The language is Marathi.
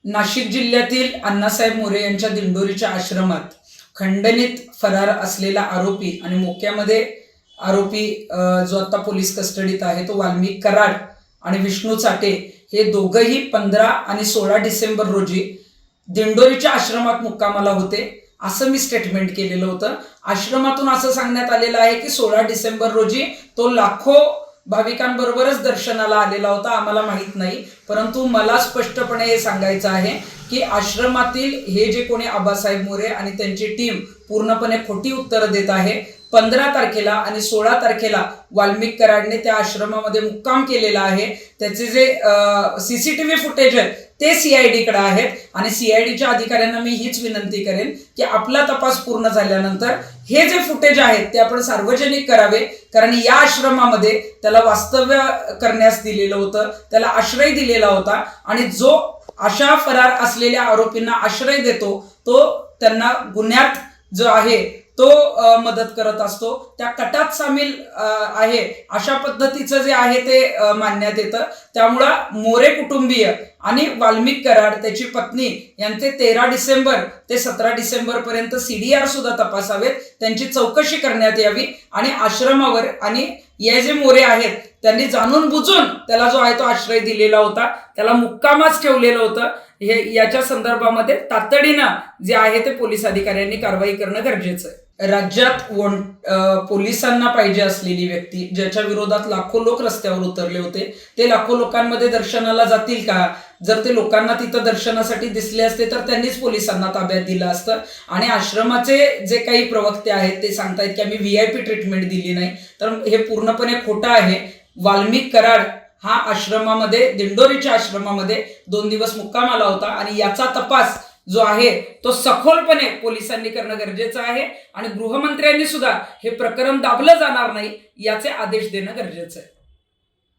नाशिक जिल्ह्यातील अण्णासाहेब मोरे यांच्या दिंडोरीच्या आश्रमात खंडणीत फरार असलेला आरोपी आणि मोक्यामध्ये आरोपी जो आता पोलीस कस्टडीत आहे तो वाल्मिक कराड आणि विष्णू चाटे हे दोघंही 15 आणि 16 डिसेंबर रोजी दिंडोरीच्या आश्रमात मुक्कामाला होते असं मी स्टेटमेंट केलेलं होतं। आश्रमातून असं सांगण्यात आलेलं आहे की 16 डिसेंबर रोजी तो लाखो भाविकांबरोबरच दर्शनाला आलेला होता। आम्हाला माहित नाही, परंतु मला स्पष्टपणे हे सांगायचं आहे की आश्रमातील हे जे कोणी आबासाहेब मोरे आणि त्यांची टीम पूर्णपणे खोटी उत्तरं देत आहे। 15 तारखेला आणि 16 तारखेला वाल्मिक कराडने त्या आश्रमामध्ये मुक्काम केलेला आहे। त्याचे जे सीसीटीव्ही फुटेज आहे ते सीआयडी कडे आहेत आणि सीआयडीच्या अधिकाऱ्यांना मी हीच विनंती करेन की आपला तपास पूर्ण झाल्यानंतर हे जे फुटेज आहेत ते आपण सार्वजनिक करावे, कारण या आश्रमामध्ये त्याला वास्तव्य करण्यास दिलेलं होतं, त्याला आश्रय दिलेला होता आणि जो अशा फरार असलेल्या आरोपींना आश्रय देतो तो त्यांना गुन्ह्यात जो आहे तो मदत करत असतो, त्या कटात सामील आहे अशा पद्धतीचं जे आहे ते मानण्यात येतं। त्यामुळं मोरे कुटुंबीय आणि वाल्मिक कराड त्याची पत्नी यांचे 13 डिसेंबर ते 17 डिसेंबर पर्यंत CDR सुद्धा तपासावेत, त्यांची चौकशी करण्यात यावी आणि आश्रमावर आणि हे जे मोरे आहेत त्यांनी जाणून बुजून त्याला जो आहे तो आश्रय दिलेला होता, त्याला मुक्कामाच ठेवलेलं होतं, हे याच्या संदर्भामध्ये तातडीनं जे आहे ते पोलीस अधिकाऱ्यांनी कारवाई करणं गरजेचं आहे। राज्यात पोलिसांना पाहिजे असलेली व्यक्ती ज्याच्या विरोधात लाखो लोक रस्त्यावर उतरले होते ते लाखो लोकांमध्ये दर्शनाला जातील का? जर ते लोकांना तिथं दर्शनासाठी दिसले असते तर त्यांनीच पोलिसांना ताब्यात दिलं असतं। आणि आश्रमाचे जे काही प्रवक्ते आहेत ते सांगतायत की आम्ही VIP ट्रीटमेंट दिली नाही, तर हे पूर्णपणे खोटं आहे। वाल्मिक कराड हा आश्रमामध्ये दिंडोरीच्या आश्रमामध्ये 2 दिवस मुक्कामाला होता आणि याचा तपास जो आहे तो सखोलपणे पोलिसांनी करणं गरजेचं आहे आणि गृहमंत्र्यांनी सुद्धा हे प्रकरण दाबलं जाणार नाही याचे आदेश देणं गरजेचं आहे।